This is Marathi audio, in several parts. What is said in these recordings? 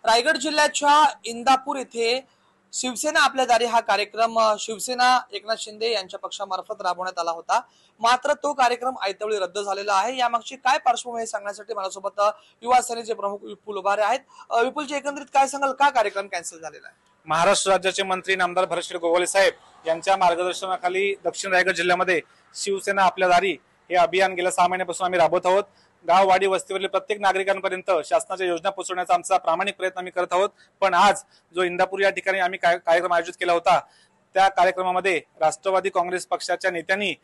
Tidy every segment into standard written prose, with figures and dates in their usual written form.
रायगड जिल्ह्याच्या इंदापूर येथे शिवसेना आपल्या दारी हा कार्यक्रम शिवसेना एकनाथ शिंदे यांच्या पक्षामार्फत राबवण्यात आला होता। मात्र तो कार्यक्रम आयत्यावेळी रद्द झालेला आहे। यामागची काय पार्श्वभूमी सांगण्यासाठी माझ्यासोबत युवा सेनेचे प्रमुख विपुल उभारे आहेत। विपुलजी, एकंदरीत काय सांगाल, का कार्यक्रम कॅन्सल झालेला आहे? महाराष्ट्र राज्याचे मंत्री नामदार भरतशेठ गोगावले साहेब यांच्या मार्गदर्शनाखाली दक्षिण रायगड जिल्ह्यामध्ये शिवसेना आपल्या दारी हे अभियान गेल्या 6 महिन्यापासून आम्ही राबवत आहोत। गाव वाडी वस्तीवरील प्रत्येक नागरिकांपर्यंत शासनाच्या योजना पोहोचवण्याचा आमचा प्रामाणिक प्रयत्न आम्ही करत आहोत। पण आज जो इंदापूर या ठिकाणी आम्ही कार्यक्रम आयोजित केला होता, त्या कार्यक्रमामध्ये राष्ट्रवादी काँग्रेस पक्षाच्या नेत्यांनी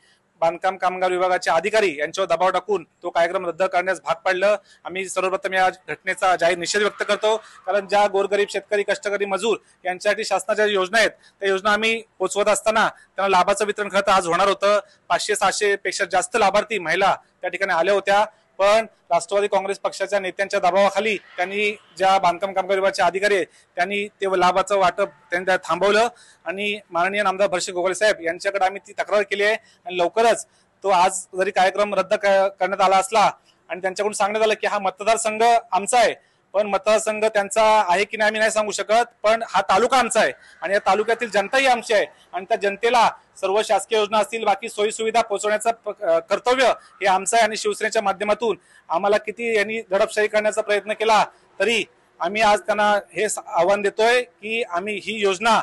बांधकाम कामगार विभागाचे अधिकारी यांच्यावर दबाव टाकून तो कार्यक्रम रद्द करण्यास भाग पाडलं। आम्ही सर्वप्रथम या घटनेचा जाहीर निषेध व्यक्त करतो, कारण ज्या गोरगरीब शेतकरी, कष्टकरी, मजूर यांच्यासाठी शासनाच्या योजना आहेत, त्या योजना आम्ही पोहोचवत असताना त्यांना लाभाचं वितरण खरं तर आज होणार होतं। 500-700 पेक्षा जास्त लाभार्थी महिला त्या ठिकाणी आल्या होत्या, पण राष्ट्रवादी काँग्रेस पक्षाच्या नेत्यांच्या दबावाखाली त्यांनी ज्या बांधकाम कामगार विभागाचे अधिकारी आहेत त्यांनी ते लाभाचं वाटप त्यांनी थांबवलं आणि माननीय नामदार भरतशेठ गोगावले साहेब यांच्याकडे आम्ही ती तक्रार केली आहे आणि लवकरच तो आज जरी कार्यक्रम रद्द करण्यात आला असला आणि त्यांच्याकडून सांगण्यात आलं की हा मतदारसंघ आमचा आहे, पण मतदारसंघ त्यांचा आहे की नाही आम्ही नाही सांगू शकत, पण हा तालुका आमचा आहे आणि या तालुक्यातील जनताही आमची आहे आणि त्या जनतेला सर्व शासकीय योजना असतील, बाकी सोयी सुविधा पोहोचवण्याचं कर्तव्य हे आमचं आहे। आणि शिवसेनेच्या माध्यमातून आम्हाला किती यांनी दडपशाही करण्याचा प्रयत्न केला तरी आम्ही आज त्यांना हे आव्हान देतोय की आम्ही ही योजना,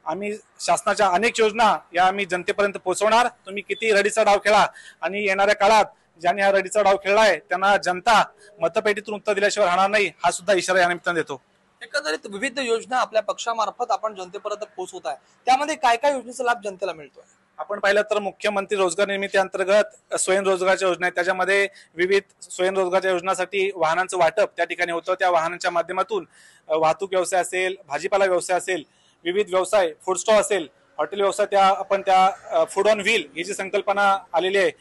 आम्ही शासनाच्या अनेक योजना या आम्ही जनतेपर्यंत पोहोचवणार। तुम्ही किती रडीचा डाव खेळा आणि येणाऱ्या काळात ज्यांनी हा रडीचा डाव खेळलाय त्यांना जनता मतपेटीतून उत्तर दिल्याशिवाय राहणार नाही, हा सुद्धा इशारा या निमित्ताने देतो। एकंदरीत विविध योजना आपल्या पक्षामार्फत आपण जनतेपर्यंत पोहोचवत आहे, त्यामध्ये काय काय योजनेचा लाभ जनतेला मिळतोय? आपण पाहिलं तर मुख्यमंत्री रोजगार निर्मिती अंतर्गत स्वयंरोजगाराच्या योजना आहेत, त्याच्यामध्ये विविध स्वयंरोजगाराच्या योजनासाठी वाहनांचं वाटप त्या ठिकाणी होतं। त्या वाहनांच्या माध्यमातून वाहतूक व्यवसाय असेल, भाजीपाला व्यवसाय असेल, विविध व्यवसाय, फूड स्टॉल असेल, हॉटेल व्यवसाय, आपण त्या फूड ऑन व्हील ही जी संकल्पना आलेली आहे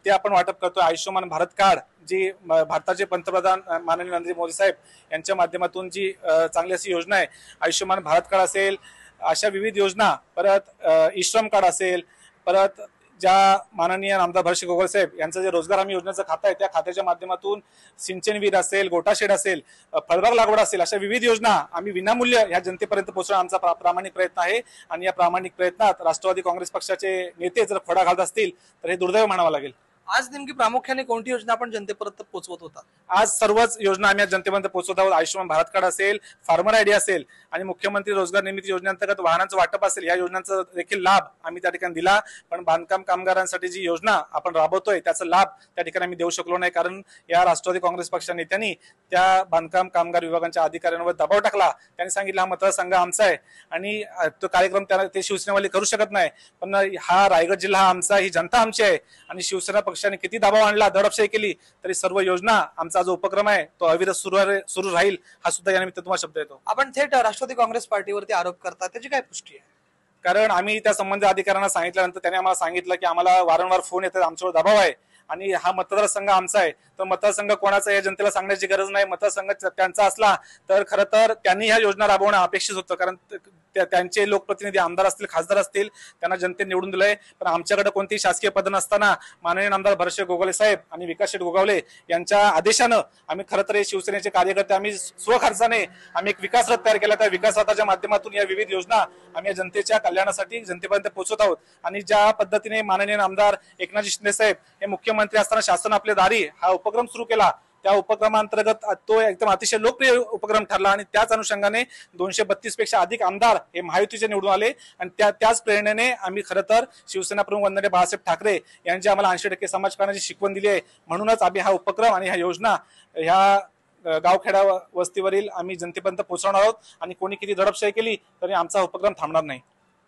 ते आपण वाटप करतोय। आयुष्यमान भारत कार्ड जी भारताचे पंतप्रधान माननीय नरेंद्र मोदी साहेब यांच्या माध्यमातून जी चांगली अशी योजना आहे, आयुष्यमान भारत कार्ड असेल, अशा विविध योजना, परत ई-श्रम कार्ड असेल, परत ज्या माननीय नामदार भरतशेठ गोगावले साहेब यांचं जे रोजगार हमी योजनेचं खातं आहे त्या खात्याच्या माध्यमातून सिंचन विहीर असेल, गोटा शेड असेल, फळबाग लागवड असेल, अशा विविध योजना आम्ही विनामूल्य या जनतेपर्यंत पोहोचवणं आमचा प्रामाणिक प्रयत्न आहे। आणि या प्रामाणिक प्रयत्नात राष्ट्रवादी काँग्रेस पक्षाचे नेते जर खोडा घालत असतील तर हे दुर्दैव म्हणावं लागेल। आज नेमकी प्रामुख्याने कोणती योजना आपण जनतेपर्यंत पोहोचवत होता? आज सर्वच योजना आम्ही जनतेपर्यंत पोहोचवत आहोत। आयुष्यमान भारत कार्ड असेल, फार्मर आयडी असेल आणि मुख्यमंत्री रोजगार निर्मिती योजनेअंतर्गत वाहनांचं वाटप असेल, या योजनांचा देखील लाभ आम्ही त्या ठिकाणी दिला। पण बांधकाम कामगारांसाठी जी योजना आपण राबवतोय त्याचा लाभ त्या ठिकाणी आम्ही देऊ शकलो नाही, कारण या राष्ट्रवादी काँग्रेस पक्षाच्या नेत्यांनी त्या बांधकाम कामगार विभागाच्या अधिकाऱ्यांवर दबाव टाकला। त्यांनी सांगितलं हा मतदारसंघ आमचा आहे आणि तो कार्यक्रम ते शिवसेनेवाले करू शकत नाही, पण हा रायगड जिल्हा आमचा, ही जनता आमची आहे आणि शिवसेना पक्षाने किती दबाव आणला, दडपशाही केली तरी सर्व योजना, आमचा जो उपक्रम आहे तो अविरत सुरू राहील, हा सुद्धा या निमित्त तुम्हाला शब्द येतो। आपण थेट राष्ट्रवादी काँग्रेस पार्टीवरती आरोप करता, त्याची काय पुष्टी आहे? कारण आम्ही त्या संबंधित अधिकाऱ्यांना सांगितल्यानंतर त्यांनी आम्हाला सांगितलं की आम्हाला वारंवार फोन येतात, आमच्यावर दबाव आहे आणि हा मतदारसंघ आमचा आहे। तर मतदारसंघ कोणाचा या जनतेला सांगण्याची गरज नाही, मतदारसंघ त्यांचा असला तर खरं तर त्यांनी ह्या योजना राबवणं अपेक्षित होतं, कारण त्यांचे लोकप्रतिनिधी, आमदार असतील, खासदार असतील, त्यांना जनतेने निवडून दिलंय। पण आमच्याकडे कोणतीही शासकीय पद नसताना माननीय नामदार भरतशेठ गोगावले साहेब आणि विकासशेठ गोगावले यांच्या आदेशानं आम्ही खरं तर शिवसेनेचे कार्यकर्ते आम्ही स्वखर्चाने आम्ही एक विकास रथ तयार केला। त्या विकास रथाच्या माध्यमातून या विविध योजना आम्ही जनतेच्या कल्याणासाठी जनतेपर्यंत पोहोचवत आहोत। आणि ज्या पद्धतीने माननीय नामदार एकनाथ शिंदे साहेब हे मुख्यमंत्री असताना शासन आपल्या दारी हा उपक्रम सुरू केला, त्या उपक्रमांतर्गत तो एकदम अतिशय लोकप्रिय उपक्रम ठरला आणि त्याच अनुषंगाने 232 पेक्षा अधिक आमदार हे महायुतीचे निवडून आले आणि त्याच प्रेरणेने आम्ही खरं तर शिवसेना प्रमुख वंदनीय बाळासाहेब ठाकरे यांची आम्हाला 80% समाजकारणाची शिकवण दिली आहे, म्हणूनच आम्ही हा उपक्रम आणि ह्या योजना ह्या गावखेडा वस्तीवरील आम्ही जनतेपर्यंत पोहोचवणार आहोत आणि कोणी किती दडपशाही केली तरी आमचा उपक्रम थांबणार नाही।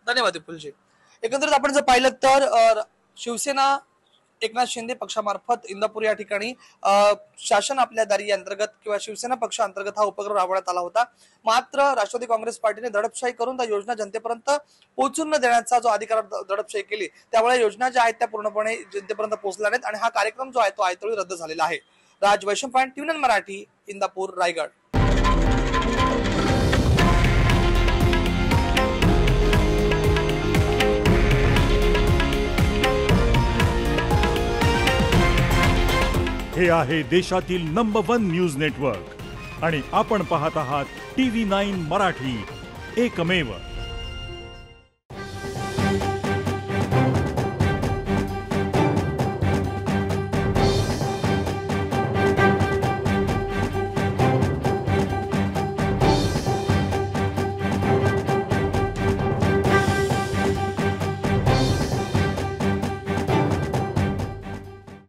धन्यवाद विपुलजी। एकंदरीत आपण जर पाहिलं तर शिवसेना एकनाथ शिंदे पक्षामार्फत इंदापूर या ठिकाणी शासन आपल्या दारी अंतर्गत किंवा शिवसेना पक्ष अंतर्गत हा उपक्रम राबवण्यात आला होता। मात्र राष्ट्रवादी काँग्रेस पार्टीने दडपशाही करून त्या योजना जनतेपर्यंत पोहोचून न देण्याचा जो अधिकार दडपशाही केली, त्यामुळे योजना ज्या आहेत त्या पूर्णपणे जनतेपर्यंत पोहोचल्या नाहीत आणि हा कार्यक्रम जो आहे तो आयतोळी रद्द झालेला आहे। राज वैशंपायन, TVNN मराठी, इंदापूर, रायगड। हे आहे देशातील नंबर 1 न्यूज नेटवर्क आणि आपण पाहत आहात TV9 मराठी, एकमेव